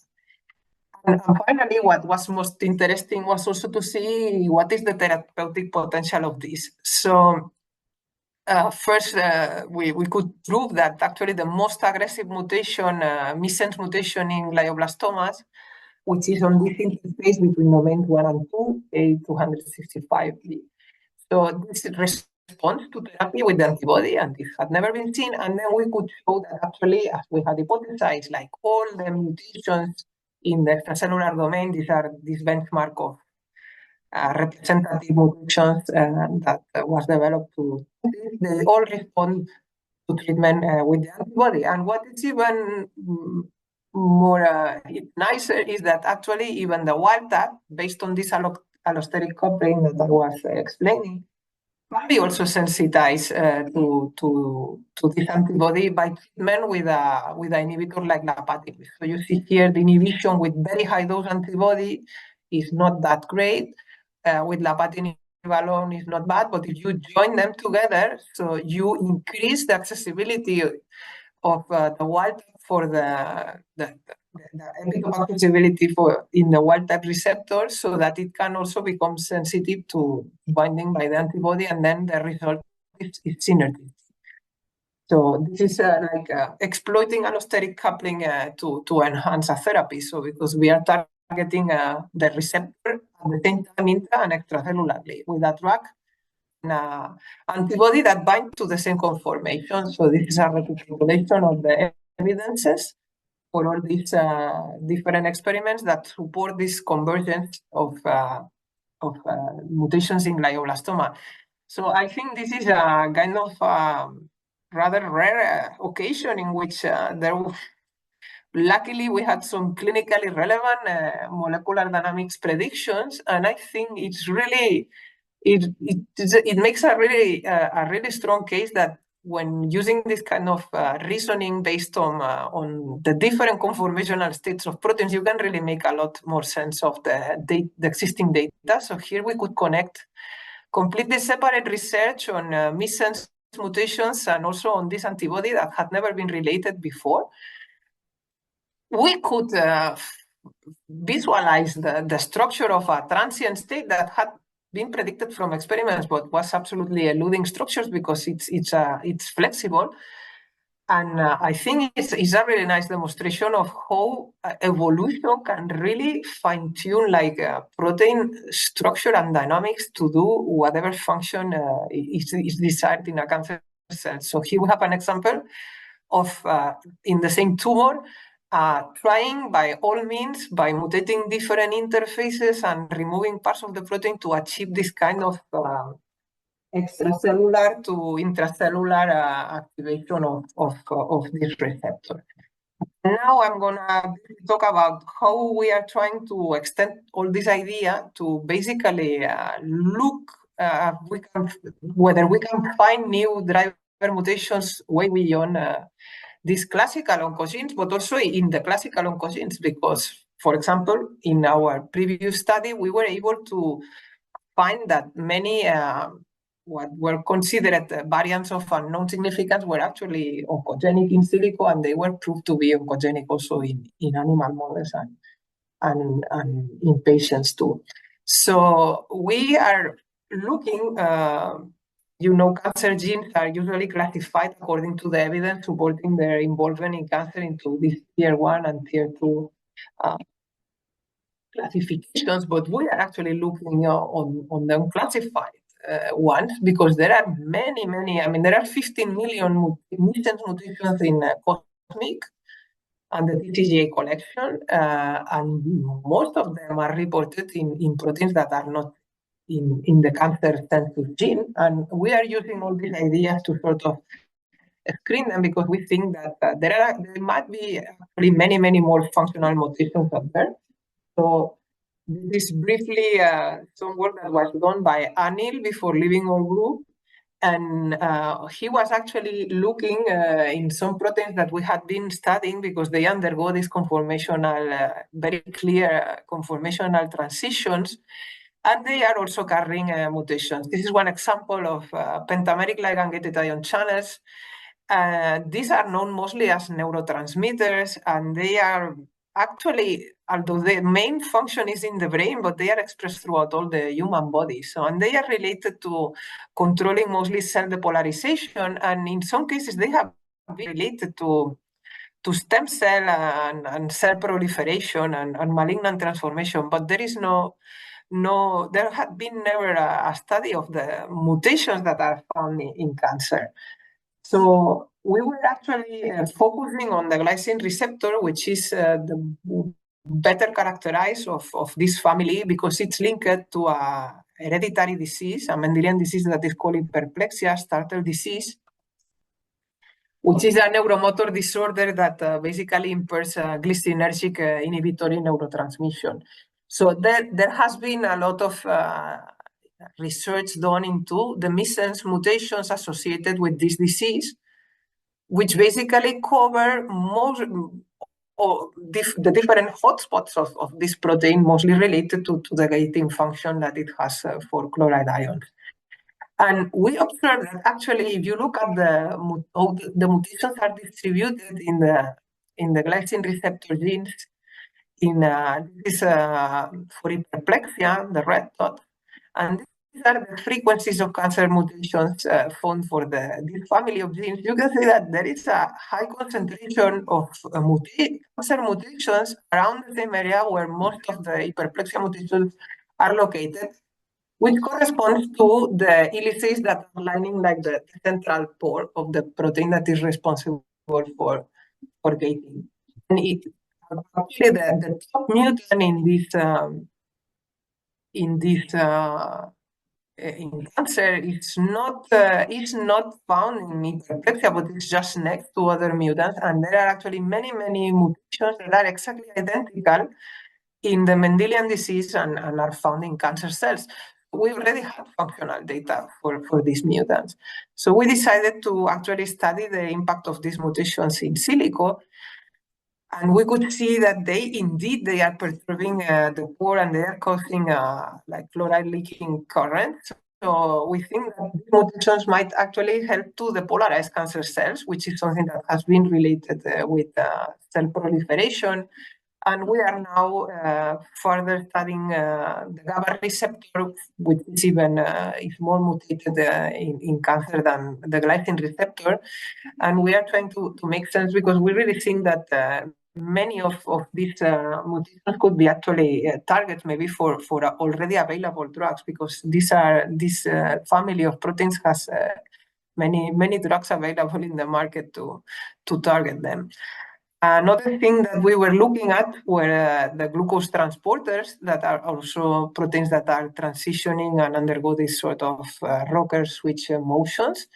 And finally, what was most interesting was also to see what is the therapeutic potential of this. So first, we could prove that actually the most aggressive mutation, missense mutation in glioblastomas, which is on this interface between domains 1 and 2, A265B. So this responds to therapy with the antibody, and this had never been seen. And then we could show that actually, as we had hypothesized, like all the mutations in the extracellular domain, these are this benchmark of representative mutations that was developed to they all respond to treatment with the antibody. And what is even more nicer is that actually even the wild type, based on this allosteric coupling that I was explaining, can be also sensitized to this antibody by treatment with an inhibitor like lapatinib. So you see here the inhibition with very high dose antibody is not that great. With lapatinib alone is not bad, but if you join them together, so you increase the accessibility of the wild type for the epitope accessibility for in the wild type receptor, so that it can also become sensitive to binding by the antibody, and then the result is synergy. So this is like exploiting allosteric coupling to enhance a therapy. So because we are targeting the receptor at the same time intra and extracellularly with a drug and antibody that bind to the same conformation. So this is a recapitulation of the evidences for all these different experiments that support this convergence of mutations in glioblastoma. So I think this is a kind of rather rare occasion in which luckily we had some clinically relevant molecular dynamics predictions, and I think it's really it makes a really strong case that when using this kind of reasoning based on the different conformational states of proteins, you can really make a lot more sense of the existing data. So here we could connect completely separate research on missense mutations and also on this antibody that had never been related before. We could visualize the structure of a transient state that had been predicted from experiments, but was absolutely eluding structures because it's flexible. And I think it's a really nice demonstration of how evolution can really fine-tune like protein structure and dynamics to do whatever function is desired in a cancer cell. So here we have an example of in the same tumor, trying by all means, by mutating different interfaces and removing parts of the protein to achieve this kind of extracellular to intracellular activation of this receptor. Now I'm gonna talk about how we are trying to extend all this idea to basically look whether we can find new driver mutations way beyond these classical oncogenes, but also in the classical oncogenes, because, for example, in our previous study, we were able to find that many what were considered variants of unknown significance were actually oncogenic in silico, and they were proved to be oncogenic also in animal models and in patients too. So we are looking, cancer genes are usually classified according to the evidence supporting their involvement in cancer into this tier 1 and tier 2 classifications, but we are actually looking on the unclassified ones, because there are many, there are 15 million missense mutations in Cosmic and the TCGA collection, and most of them are reported in proteins that are not in the cancer sensitive gene. And we are using all these ideas to sort of screen them, because we think that there might be actually many more functional mutations out there. So this is briefly some work that was done by Anil before leaving our group. And he was actually looking in some proteins that we had been studying, because they undergo these conformational, very clear conformational transitions, and they are also carrying mutations. This is one example of pentameric ligand-gated ion channels. These are known mostly as neurotransmitters, and they are actually, although the main function is in the brain, but they are expressed throughout all the human body. So, and they are related to controlling mostly cell depolarization, and in some cases they have been related to stem cell and cell proliferation and malignant transformation. But there is there had been never a study of the mutations that are found in cancer. So we were actually focusing on the glycine receptor, which is the better characterized of this family because it's linked to a hereditary disease, a Mendelian disease that is called hyperplexia, startle disease, which is a neuromotor disorder that basically impairs glycinergic inhibitory neurotransmission. So there has been a lot of research done into the missense mutations associated with this disease, which basically cover most the different hotspots of this protein, mostly related to the gating function that it has for chloride ions. And we observed that actually, if you look at how the mutations are distributed in the glycine receptor genes, this is for hyperplexia, the red dot, and these are the frequencies of cancer mutations found for this family of genes. You can see that there is a high concentration of cancer mutations around the same area where most of the hyperplexia mutations are located, which corresponds to the helices that are lining like the central pore of the protein that is responsible for gating. And actually the top mutant in cancer is not found in hyperplexia, but it's just next to other mutants. And there are actually many mutations that are exactly identical in the Mendelian disease and are found in cancer cells. We already have functional data for these mutants. So we decided to actually study the impact of these mutations in silico. And we could see that they are perturbing the pore and they are causing like chloride leaking currents. So we think that these mutations might actually help to depolarize cancer cells, which is something that has been related with cell proliferation. And we are now further studying the GABA receptor, which is even is more mutated in cancer than the glycine receptor. And we are trying to make sense because we really think that many of these mutations could be actually targets maybe for already available drugs, because this family of proteins has many drugs available in the market to target them. Another thing that we were looking at were the glucose transporters, that are also proteins that are transitioning and undergo this sort of rocker switch motions.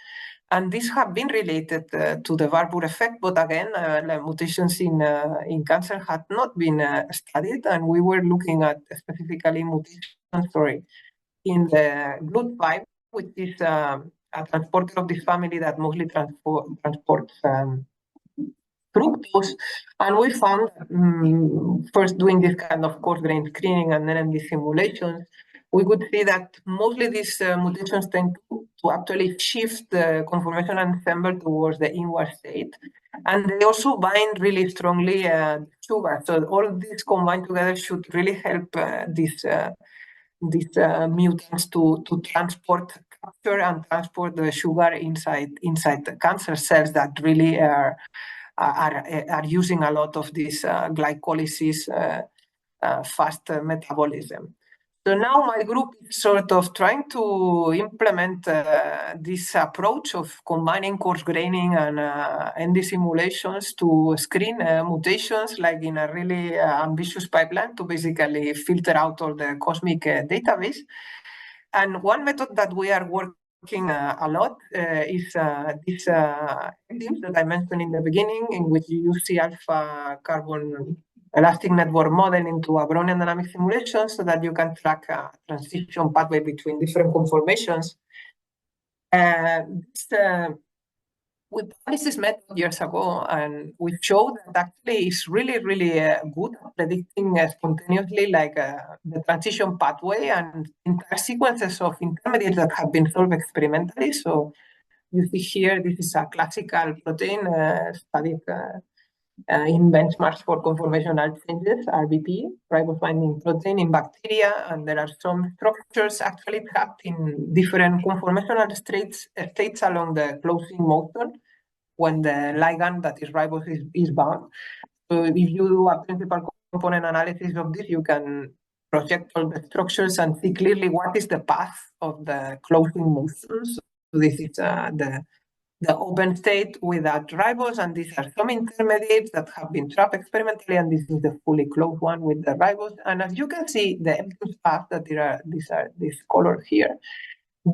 And these have been related to the Warburg effect, but again, the mutations in cancer had not been studied, and we were looking at specifically mutations, in the GLUT5, which is a transporter of this family that mostly transports fructose. And we found, first doing this kind of coarse grain screening and then in these simulations, we could see that mostly these mutations tend to actually shift the conformation ensemble towards the inward state. And they also bind really strongly sugar. So all these combined together should really help these mutants to capture and transport the sugar inside the cancer cells that really are using a lot of this glycolysis, fast metabolism. So now my group is sort of trying to implement this approach of combining coarse graining and ND simulations to screen mutations, like in a really ambitious pipeline to basically filter out all the cosmic database. And one method that we are working a lot is this enzymes that I mentioned in the beginning, in which you use the alpha carbon elastic network model into a Brownian dynamic simulation so that you can track a transition pathway between different conformations. We published this method years ago, and we showed that actually it's really good at predicting spontaneously like the transition pathway and entire sequences of intermediates that have been solved experimentally. So you see here, this is a classical protein studied in benchmarks for conformational changes, RBP, ribose-binding protein in bacteria, and there are some structures actually trapped in different conformational states along the closing motion when the ligand that is ribose is bound. So if you do a principal component analysis of this, you can project all the structures and see clearly what is the path of the closing motion. So this is the open state without ribose, and these are some intermediates that have been trapped experimentally, and this is the fully closed one with the ribose. And as you can see, the empty path that these colors here,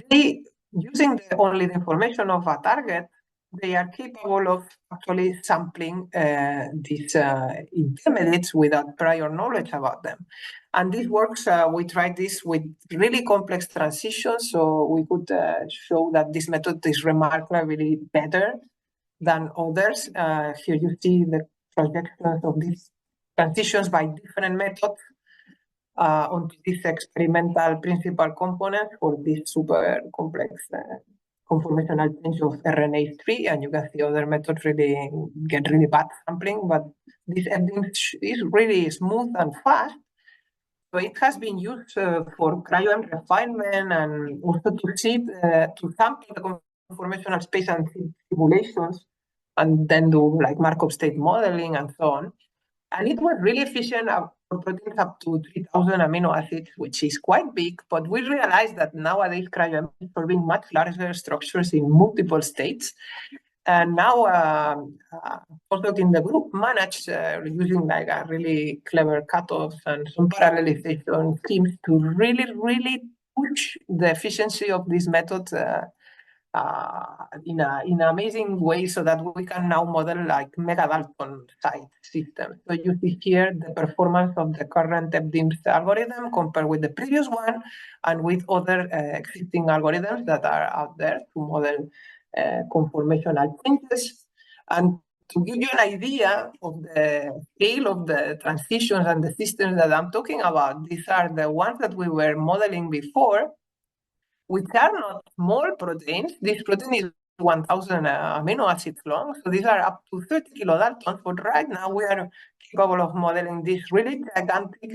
they using only the information of a target, they are capable of actually sampling these intermediates without prior knowledge about them. And this works, we tried this with really complex transitions, so we could show that this method is remarkably better than others. Here you see the projections of these transitions by different methods onto this experimental principal component for this super complex conformational change of RNA-3, and you can see other methods really get really bad sampling, but this editing is really smooth and fast. So it has been used for cryo-EM refinement and also to see, to sample the conformational space and simulations, and then do like Markov state modeling and so on. And it was really efficient for proteins up to 3,000 amino acids, which is quite big. But we realized that nowadays cryo-EM is solving much larger structures in multiple states. And now postdoc in the group managed using like a really clever cutoffs and some parallelization schemes to really push the efficiency of this method in an amazing way, so that we can now model like megadalton site systems. So you see here the performance of the current EBDIMS algorithm compared with the previous one and with other existing algorithms that are out there to model conformational changes. And to give you an idea of the scale of the transitions and the systems that I'm talking about, these are the ones that we were modeling before, which are not small proteins. This protein is 1,000 amino acids long, so these are up to 30 kilodaltons. But right now we are capable of modeling these really gigantic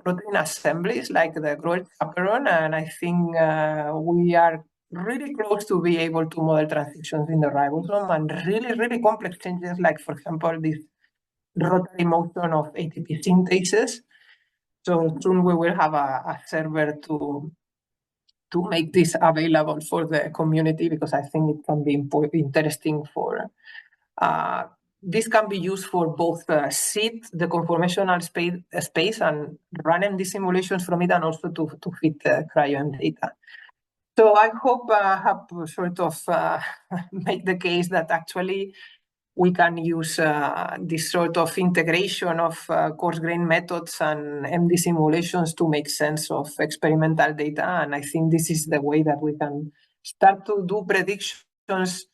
protein assemblies like the growth chaperone, and I think we are really close to be able to model transitions in the ribosome and really complex changes, like for example this rotary motion of ATP synthase. So soon we will have a server to make this available for the community, because I think it can be interesting for this can be used for both seed the conformational space and run MD simulations from it, and also to fit the cryo-EM data. So I hope I have sort of made the case that actually we can use this sort of integration of coarse-grained methods and MD simulations to make sense of experimental data. And I think this is the way that we can start to do predictions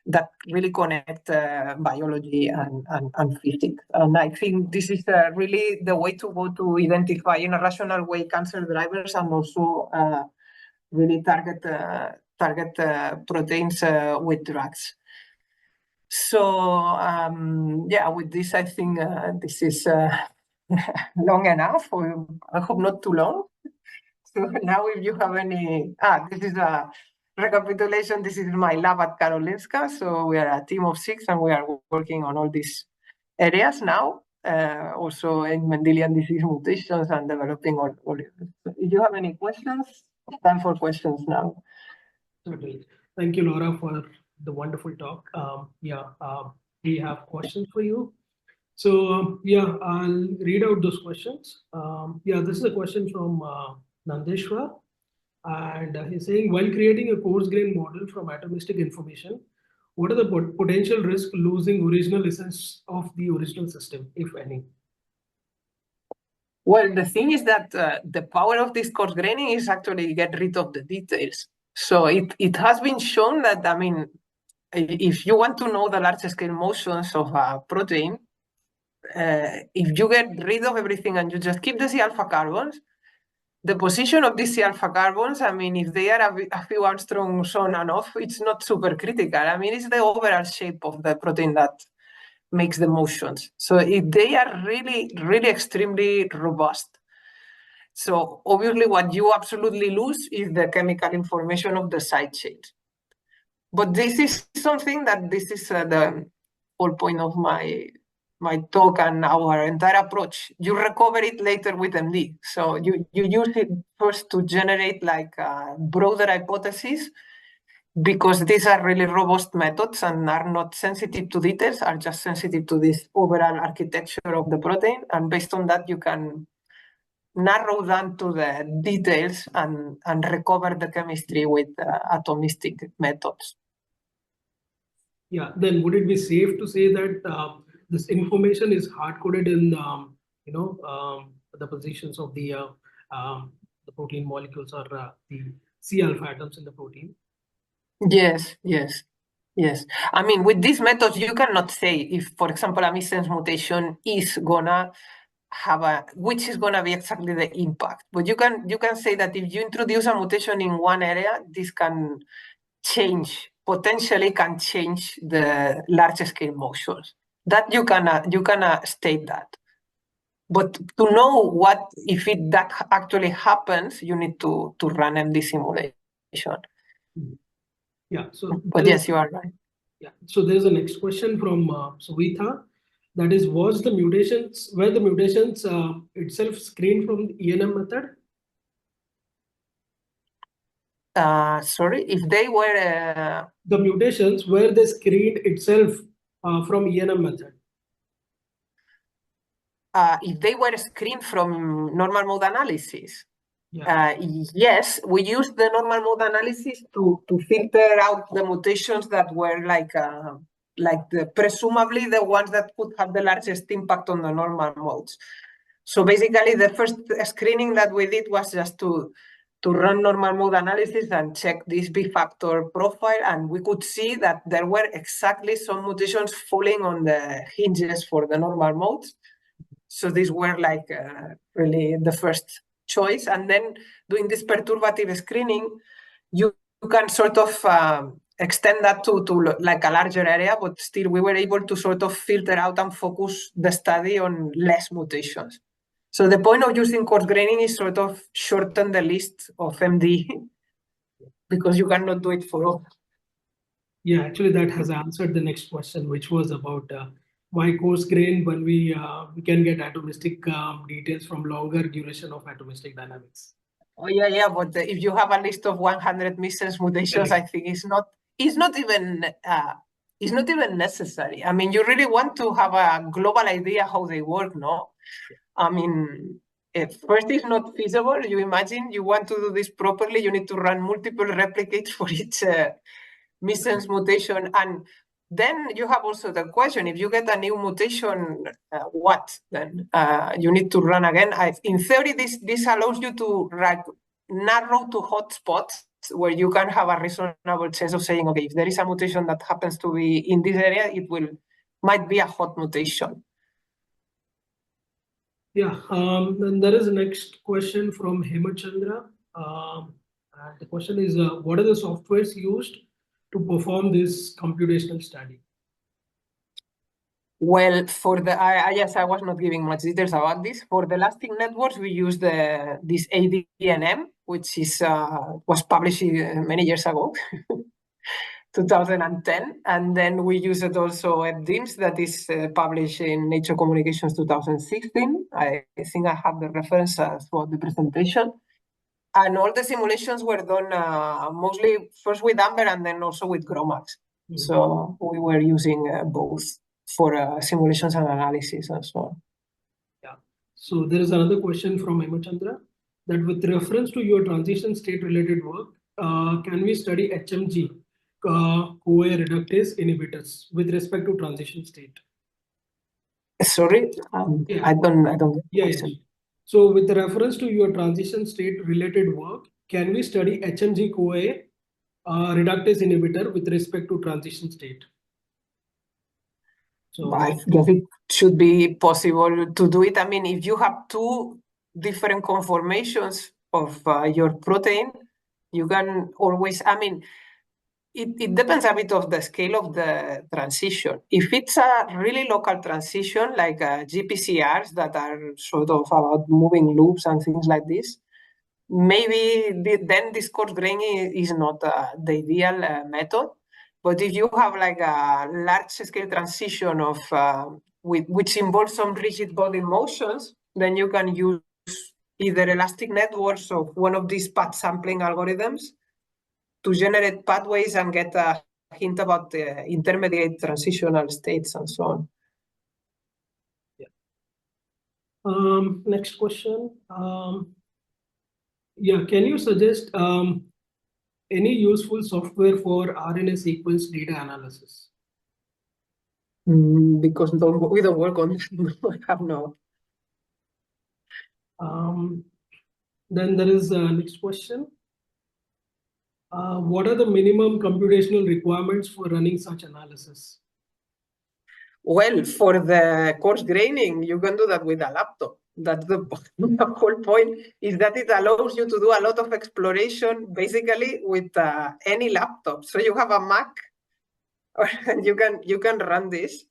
that really connect biology and physics. And I think this is really the way to go to identify in a rational way cancer drivers, and also really target proteins with drugs. So yeah, with this, I think this is long enough, or I hope not too long. So now if you have any, this is a recapitulation. This is my lab at Karolinska. So we are a team of 6 and we are working on all these areas now, also in Mendelian disease mutations and developing all if you have any questions, time for questions now. Certainly. Thank you, Laura, for the wonderful talk. We have questions for you. So I'll read out those questions. This is a question from Nandeshwar, and he's saying, while creating a coarse-grained model from atomistic information, what are the potential risks losing original essence of the original system, if any? Well, the thing is that the power of this coarse graining is actually get rid of the details. So it has been shown that, I mean, if you want to know the large scale motions of a protein, if you get rid of everything and you just keep the C alpha carbons, the position of these C alpha carbons, I mean, if they are a few angstroms on and off, it's not super critical. I mean, it's the overall shape of the protein that makes the motions. So if they are really, really extremely robust. So obviously what you absolutely lose is the chemical information of the side chains. But this is something that this is the whole point of my talk and our entire approach. You recover it later with MD. So you use it first to generate like a broader hypothesis, because these are really robust methods and are not sensitive to details, are just sensitive to this overall architecture of the protein. And based on that, you can narrow down to the details and recover the chemistry with atomistic methods. Yeah, then would it be safe to say that this information is hard-coded in the positions of the protein molecules or the C alpha atoms in the protein? Yes. I mean, with these methods, you cannot say if, for example, a missense mutation is gonna have which is gonna be exactly the impact. But you can say that if you introduce a mutation in one area, this can potentially change the large scale motions. That you can state that. But to know what if that actually happens, you need to run MD simulation. Yeah. So, but yes, you are right. Yeah. So there's a next question from Suvitha. That is, were the mutations itself screened from the E&M method? Sorry, if they were the mutations, were they screened itself from E&M method? If they were screened from normal mode analysis, yeah. Yes, we used the normal mode analysis to filter out the mutations that were presumably the ones that could have the largest impact on the normal modes. So basically, the first screening that we did was just to run normal mode analysis and check this B factor profile, and we could see that there were exactly some mutations falling on the hinges for the normal modes. So these were really the first choice. And then doing this perturbative screening, you can sort of extend that to like a larger area, but still we were able to sort of filter out and focus the study on less mutations. So the point of using coarse graining is sort of shorten the list of MD because you cannot do it for all. Yeah, actually that has answered the next question, which was about why coarse grain when we can get atomistic details from longer duration of atomistic dynamics. Oh yeah, but if you have a list of 100 missense mutations, I think it's not even necessary. I mean, you really want to have a global idea how they work, no? I mean, first it's not feasible. You imagine you want to do this properly, you need to run multiple replicates for each missense mutation, and then you have also the question, if you get a new mutation, what then? You need to run again. In theory, this allows you to narrow to hotspots where you can have a reasonable chance of saying, okay, if there is a mutation that happens to be in this area, might be a hot mutation. Yeah, and there is a next question from Hemachandra. The question is, what are the softwares used to perform this computational study? Well, for the yes, I was not giving much details about this. For the elastic networks, we use this ADNM, which is was published many years ago, 2010, and then we use it also at DIMS, that is published in Nature Communications 2016. I think I have the reference for the presentation. And all the simulations were done mostly first with Amber and then also with GROMACS. Mm-hmm. So we were using both for simulations and analysis and so on. Yeah. So there is another question from Hemachandra that with reference to your transition state related work, can we study HMG, CoA reductase inhibitors with respect to transition state? Sorry, yeah. I don't get the question. Yeah. So with reference to your transition state related work, can we study HMG CoA reductase inhibitor with respect to transition state? So I guess it should be possible to do it. I mean, if you have two different conformations of your protein, you can always, I mean, it depends a bit of the scale of the transition. If it's a really local transition, like GPCRs that are sort of about moving loops and things like this, maybe then this coarse graining is not the ideal method. But if you have like a large scale transition of which involves some rigid body motions, then you can use either elastic networks or one of these path sampling algorithms to generate pathways and get a hint about the intermediate transitional states and so on. Next question. Yeah, can you suggest any useful software for RNA sequence data analysis? Because we don't work on that. I have no. Then there is next question. What are the minimum computational requirements for running such analysis? Well, for the coarse graining, you can do that with a laptop. That's the whole point, is that it allows you to do a lot of exploration basically with any laptop. So you have a Mac, and you can run this.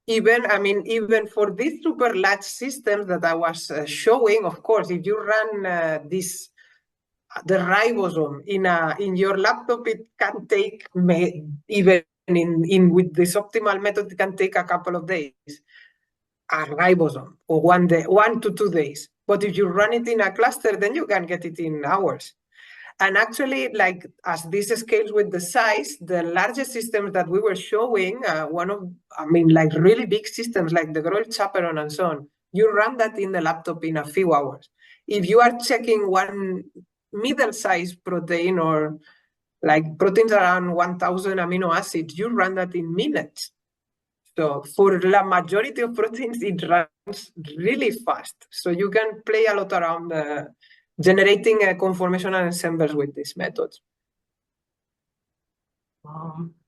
Even for these super large systems that I was showing, of course, if you run the ribosome in your laptop, it can take even with this optimal method, it can take a couple of days. A ribosome, or 1 day, 1 to 2 days. But if you run it in a cluster, then you can get it in hours. And actually, like as this scales with the size, the largest systems that we were showing, like really big systems like the Groll Chaperon and so on, you run that in the laptop in a few hours. If you are checking one middle-sized protein or like proteins around 1,000 amino acids, you run that in minutes. So for the majority of proteins, it runs really fast. So you can play a lot around generating conformational ensembles with these methods.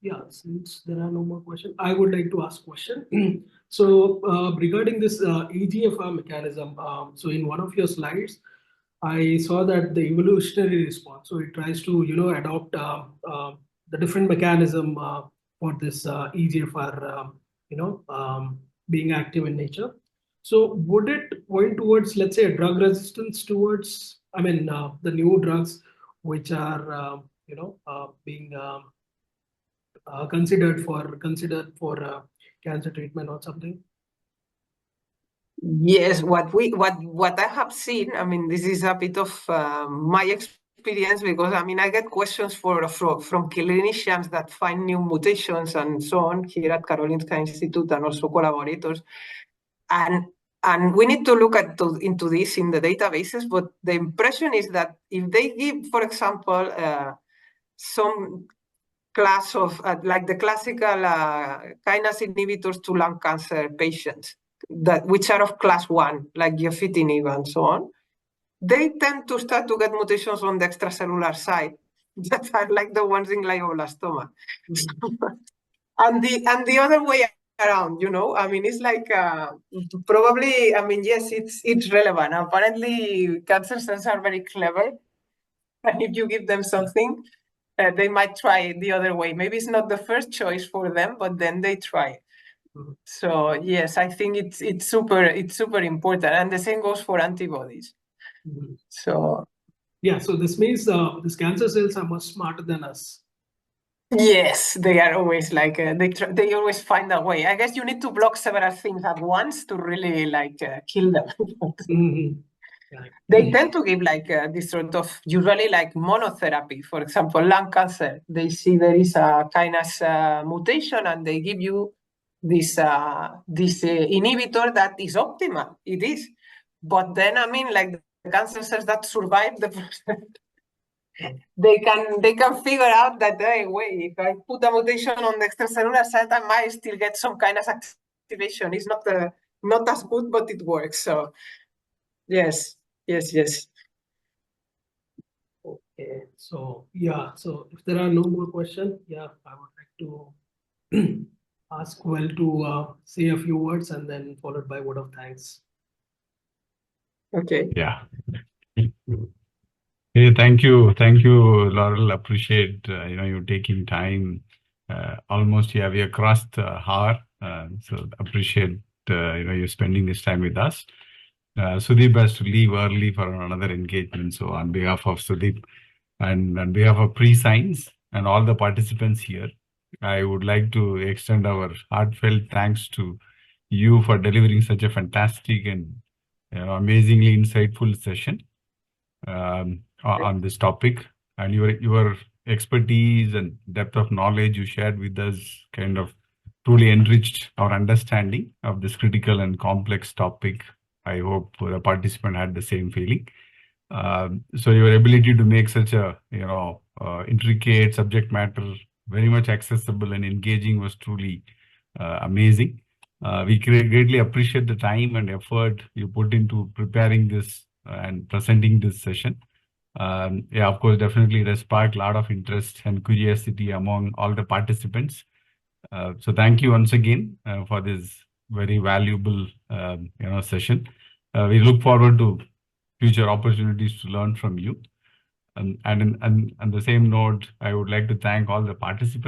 Yeah, since there are no more questions, I would like to ask a question. So regarding this EGFR mechanism, so in one of your slides, I saw that the evolutionary response, so it tries to, adopt the different mechanism for this EGFR, being active in nature. So would it point towards, let's say, drug resistance towards, the new drugs which are, being considered for cancer treatment or something? Yes, what I have seen, this is a bit of my experience, because I get questions from clinicians that find new mutations and so on here at Karolinska Institute, and also collaborators, and we need to look into this in the databases. But the impression is that if they give, for example, some class of like the classical kinase inhibitors to lung cancer patients, which are of class 1, like geofitinib and so on, they tend to start to get mutations on the extracellular side that are like the ones in glioblastoma. and the other way around, it's like probably, yes, it's relevant. Apparently, cancer cells are very clever, and if you give them something, they might try it the other way. Maybe it's not the first choice for them, but then they try it. So yes, I think it's super important, and the same goes for antibodies. So yeah, so this means these cancer cells are much smarter than us. Yes, they are always like they always find a way. I guess you need to block several things at once to really kill them. They tend to give this sort of usually like monotherapy. For example, lung cancer, they see there is a kinase mutation, and they give you this inhibitor that is optimal. It is, but then like the cancer cells that survive the process, they can figure out that, hey, wait, if I put a mutation on the extracellular side, I might still get some kind of activation. It's not as good, but it works. So yes. Okay, so yeah, so if there are no more questions, yeah, I would like to ask Well to say a few words, and then followed by word of thanks. Okay. Yeah. Hey, thank you, Laurel. Appreciate you taking time. Almost we have crossed the hour, so appreciate you spending this time with us. Sudeep has to leave early for another engagement. So on behalf of Sudeep and on behalf of Pre-Science and all the participants here, I would like to extend our heartfelt thanks to you for delivering such a fantastic and amazingly insightful session on this topic, and your expertise and depth of knowledge you shared with us kind of truly enriched our understanding of this critical and complex topic. I hope the participant had the same feeling. So your ability to make such a intricate subject matter very much accessible and engaging was truly amazing. We greatly appreciate the time and effort you put into preparing this and presenting this session. Yeah, of course, definitely it has sparked a lot of interest and curiosity among all the participants. So thank you once again for this very valuable session. We look forward to future opportunities to learn from you. And on the same note, I would like to thank all the participants